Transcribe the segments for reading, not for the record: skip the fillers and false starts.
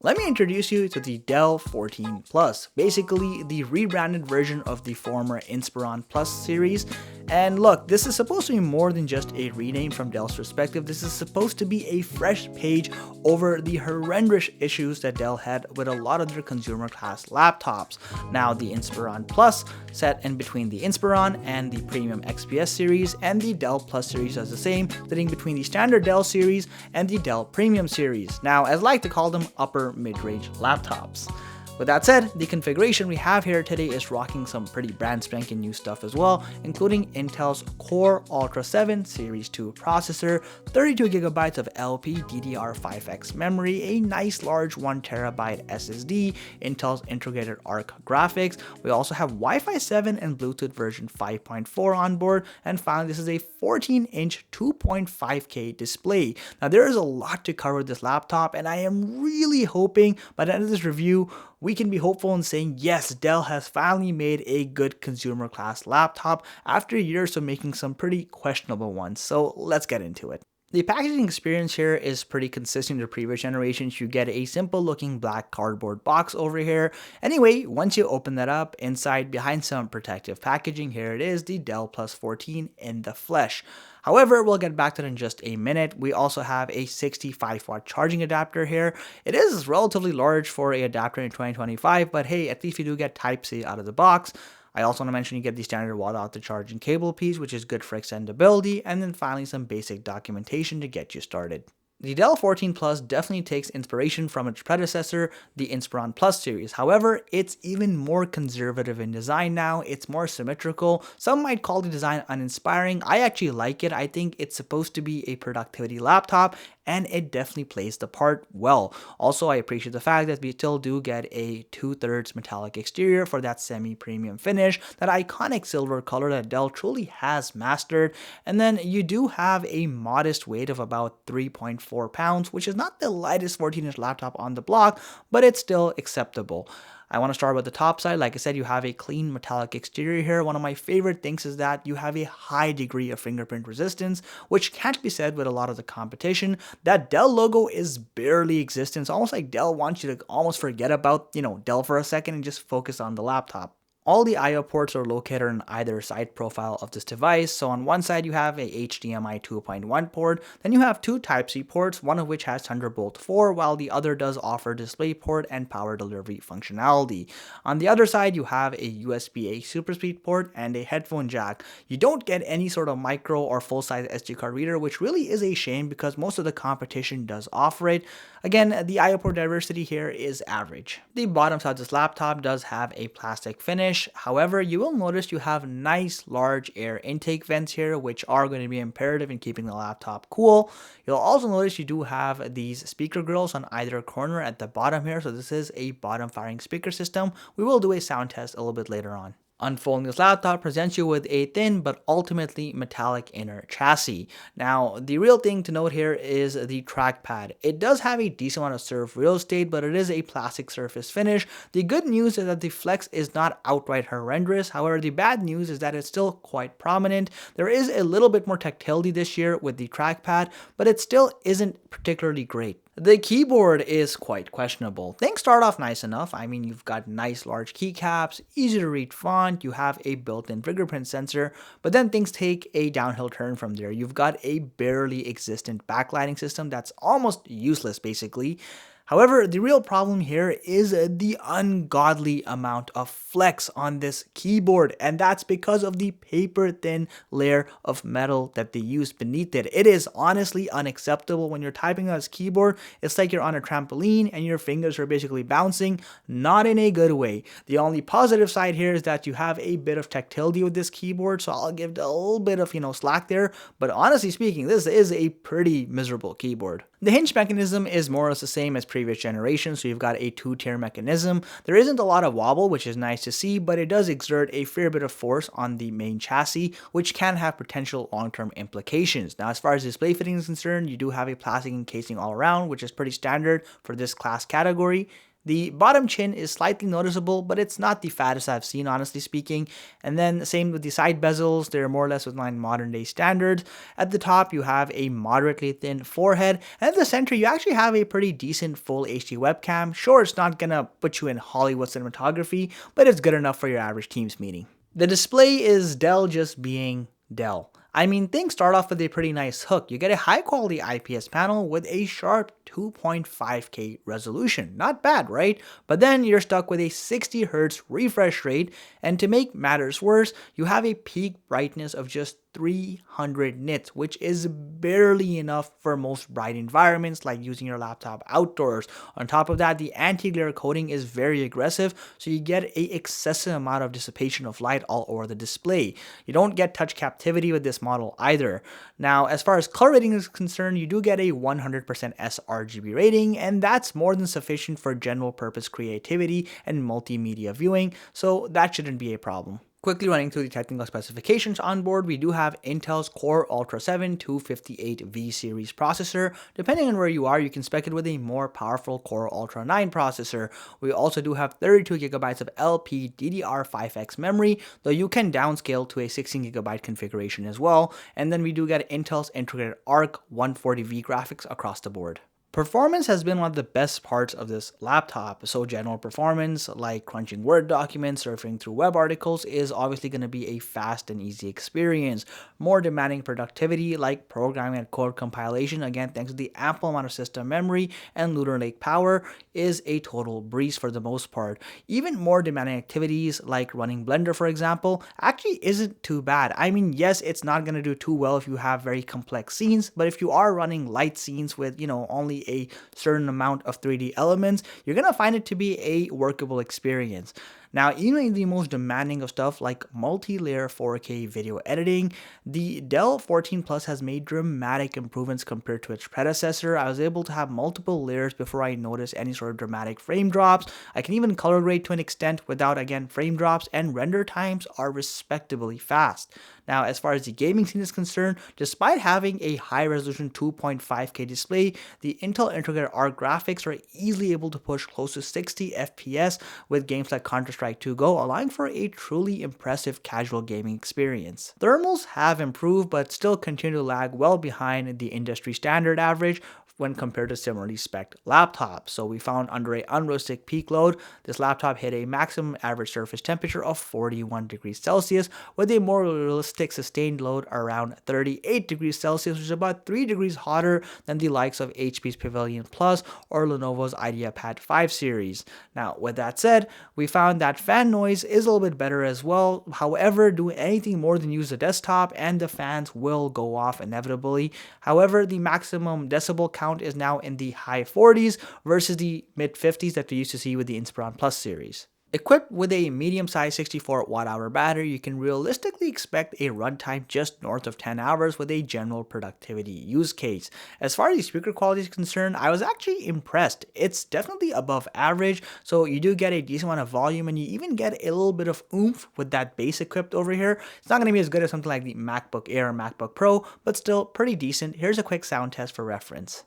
Let me introduce you to the Dell 14 Plus, basically the rebranded version of the former Inspiron Plus series. And look, this is supposed to be more than just a rename from Dell's perspective. This is supposed to be a fresh page over the horrendous issues that Dell had with a lot of their consumer class laptops. Now, the Inspiron Plus set in between the Inspiron and the Premium XPS series, and the Dell Plus series does the same, sitting between the standard Dell series and the Dell Premium series. Now, as I like to call them, upper mid-range laptops. With that said, the configuration we have here today is rocking some pretty brand spanking new stuff as well, including Intel's Core Ultra 7 Series 2 processor, 32GB of LPDDR5X memory, a nice large 1TB SSD, Intel's integrated ARC graphics. We also have Wi-Fi 7 and Bluetooth version 5.4 on board, and finally this is a 14-inch 2.5K display. Now there is a lot to cover with this laptop, and I am really hoping by the end of this review we can be hopeful in saying, yes, Dell has finally made a good consumer class laptop after years of making some pretty questionable ones. So let's get into it. The packaging experience here is pretty consistent to previous generations. You get a simple looking black cardboard box over here. Anyway, once you open that up, inside behind some protective packaging, here it is, the Dell Plus 14 in the flesh. However, we'll get back to that in just a minute. We also have a 65-watt charging adapter here. It is relatively large for an adapter in 2025, but hey, at least you do get Type-C out of the box. I also want to mention you get the standard wall out the charging cable piece, which is good for extendability, and then finally some basic documentation to get you started. The Dell 14 Plus definitely takes inspiration from its predecessor, the Inspiron Plus series. However, it's even more conservative in design now. It's more symmetrical. Some might call the design uninspiring. I actually like it. I think it's supposed to be a productivity laptop, and it definitely plays the part well. Also, I appreciate the fact that we still do get a 2/3 metallic exterior for that semi-premium finish, that iconic silver color that Dell truly has mastered. And then you do have a modest weight of about 3.4 pounds, which is not the lightest 14-inch laptop on the block, but it's still acceptable. I want to start with the top side. Like I said, you have a clean metallic exterior here. One of my favorite things is that you have a high degree of fingerprint resistance, which can't be said with a lot of the competition. That Dell logo is barely existent. It's almost like Dell wants you to almost forget about, Dell for a second and just focus on the laptop. All the I/O ports are located on either side profile of this device. So on one side you have a HDMI 2.1 port, then you have two Type-C ports, one of which has Thunderbolt 4, while the other does offer DisplayPort and power delivery functionality. On the other side you have a USB-A SuperSpeed port and a headphone jack. You don't get any sort of micro or full-size SD card reader, which really is a shame because most of the competition does offer it. Again, the I/O port diversity here is average. The bottom side of this laptop does have a plastic finish. However, you will notice you have nice large air intake vents here, which are going to be imperative in keeping the laptop cool. You'll also notice you do have these speaker grills on either corner at the bottom here. So this is a bottom firing speaker system. We will do a sound test a little bit later on. Unfolding this laptop presents you with a thin but ultimately metallic inner chassis. Now, the real thing to note here is the trackpad. It does have a decent amount of surface real estate, but it is a plastic surface finish. The good news is that the flex is not outright horrendous. However, the bad news is that it's still quite prominent. There is a little bit more tactility this year with the trackpad, but it still isn't particularly great. The keyboard is quite questionable. Things start off nice enough. I mean, you've got nice large keycaps, easy to read font, you have a built-in fingerprint sensor, but then things take a downhill turn from there. You've got a barely existent backlighting system that's almost useless basically. However, the real problem here is the ungodly amount of flex on this keyboard, and that's because of the paper-thin layer of metal that they use beneath it. It is honestly unacceptable when you're typing on this keyboard. It's like you're on a trampoline and your fingers are basically bouncing, not in a good way. The only positive side here is that you have a bit of tactility with this keyboard, so I'll give it a little bit of, slack there, but honestly speaking, this is a pretty miserable keyboard. The hinge mechanism is more or less the same as previous generations, so you've got a two-tier mechanism. There isn't a lot of wobble, which is nice to see, but it does exert a fair bit of force on the main chassis, which can have potential long-term implications. Now, as far as display fitting is concerned, you do have a plastic encasing all around, which is pretty standard for this class category. The bottom chin is slightly noticeable, but it's not the fattest I've seen, honestly speaking. And then same with the side bezels, they're more or less within modern day standards. At the top, you have a moderately thin forehead, and at the center, you actually have a pretty decent full HD webcam. Sure, it's not gonna put you in Hollywood cinematography, but it's good enough for your average Teams meeting. The display is Dell just being Dell. I mean, things start off with a pretty nice hook. You get a high quality IPS panel with a sharp 2.5K resolution. Not bad, right? But then you're stuck with a 60Hz refresh rate, and to make matters worse, you have a peak brightness of just 300 nits, which is barely enough for most bright environments like using your laptop outdoors. On top of that, the anti-glare coating is very aggressive, so you get an excessive amount of dissipation of light all over the display. You don't get touch captivity with this model either. Now, as far as color rating is concerned, you do get a 100% sRGB rating, and that's more than sufficient for general purpose creativity and multimedia viewing, so that shouldn't be a problem. Quickly running through the technical specifications on board, we do have Intel's Core Ultra 7 258V series processor. Depending on where you are, you can spec it with a more powerful Core Ultra 9 processor. We also do have 32GB of LPDDR5X memory, though you can downscale to a 16GB configuration as well. And then we do get Intel's integrated Arc 140V graphics across the board. Performance has been one of the best parts of this laptop, so general performance like crunching Word documents, surfing through web articles is obviously going to be a fast and easy experience. More demanding productivity like programming and code compilation, again thanks to the ample amount of system memory and Lunar Lake power, is a total breeze for the most part. Even more demanding activities like running Blender, for example, actually isn't too bad. I mean, yes, it's not going to do too well if you have very complex scenes, but if you are running light scenes with, only a certain amount of 3D elements, you're going to find it to be a workable experience. Now, even in the most demanding of stuff like multi-layer 4K video editing, the Dell 14 Plus has made dramatic improvements compared to its predecessor. I was able to have multiple layers before I noticed any sort of dramatic frame drops. I can even color grade to an extent without, again, frame drops, and render times are respectably fast. Now, as far as the gaming scene is concerned, despite having a high-resolution 2.5K display, the Intel integrated Arc graphics are easily able to push close to 60 FPS with games like Counter-Strike 2 Go, allowing for a truly impressive casual gaming experience. Thermals have improved, but still continue to lag well behind the industry standard average when compared to similarly spec'd laptops. So we found under a unrealistic peak load, this laptop hit a maximum average surface temperature of 41 degrees Celsius with a more realistic sustained load around 38 degrees Celsius, which is about 3 degrees hotter than the likes of HP's Pavilion Plus or Lenovo's IdeaPad 5 series. Now, with that said, we found that fan noise is a little bit better as well. However, doing anything more than use the desktop and the fans will go off inevitably. However, the maximum decibel count is now in the high 40s versus the mid 50s that we used to see with the Inspiron Plus series. Equipped with a medium-sized 64 watt-hour battery, you can realistically expect a runtime just north of 10 hours with a general productivity use case. As far as the speaker quality is concerned, I was actually impressed. It's definitely above average, so you do get a decent amount of volume, and you even get a little bit of oomph with that bass equipped over here. It's not going to be as good as something like the MacBook Air or MacBook Pro, but still pretty decent. Here's a quick sound test for reference.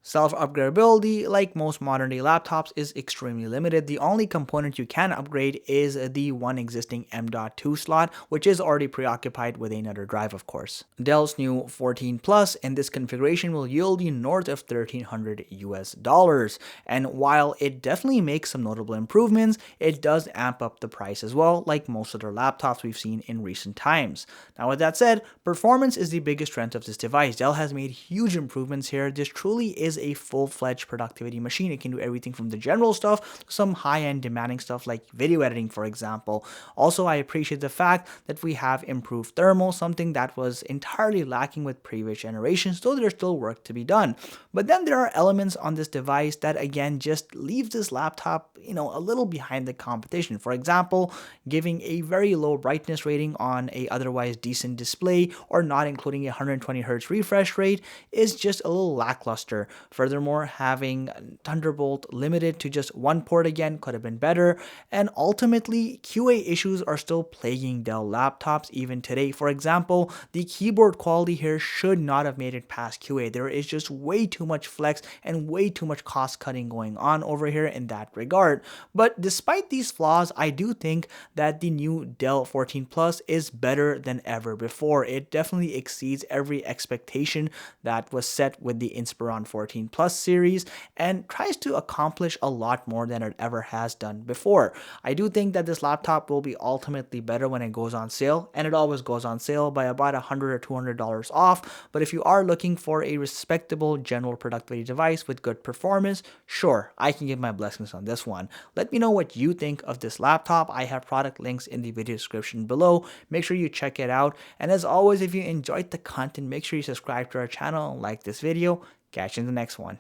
Self-upgradability, like most modern-day laptops, is extremely limited. The only component you can upgrade is the one existing M.2 slot, which is already preoccupied with another drive, of course. Dell's new 14 Plus in this configuration will yield you north of $1,300 US. And while it definitely makes some notable improvements, it does amp up the price as well, like most other laptops we've seen in recent times. Now, with that said, performance is the biggest strength of this device. Dell has made huge improvements here. This truly is a full-fledged productivity machine. It can do everything from the general stuff to some high-end demanding stuff like video editing, for example. Also, I appreciate the fact that we have improved thermal, something that was entirely lacking with previous generations, though there's still work to be done. But then there are elements on this device that again just leaves this laptop, a little behind the competition. For example, giving a very low brightness rating on a otherwise decent display or not including a 120Hz refresh rate is just a little lackluster. Furthermore, having Thunderbolt limited to just one port again could have been better, and ultimately QA issues are still plaguing Dell laptops even today. For example, the keyboard quality here should not have made it past QA. There is just way too much flex and way too much cost cutting going on over here in that regard. But despite these flaws, I do think that the new Dell 14 Plus is better than ever before. It definitely exceeds every expectation that was set with the Inspiron 14 Plus series and tries to accomplish a lot more than it ever has done before. I do think that this laptop will be ultimately better when it goes on sale, and it always goes on sale by about $100 or $200 off. But if you are looking for a respectable general productivity device with good performance, sure, I can give my blessings on this one. Let me know what you think of this laptop. I have product links in the video description below. Make sure you check it out. And as always, if you enjoyed the content, make sure you subscribe to our channel and like this video. Catch you in the next one.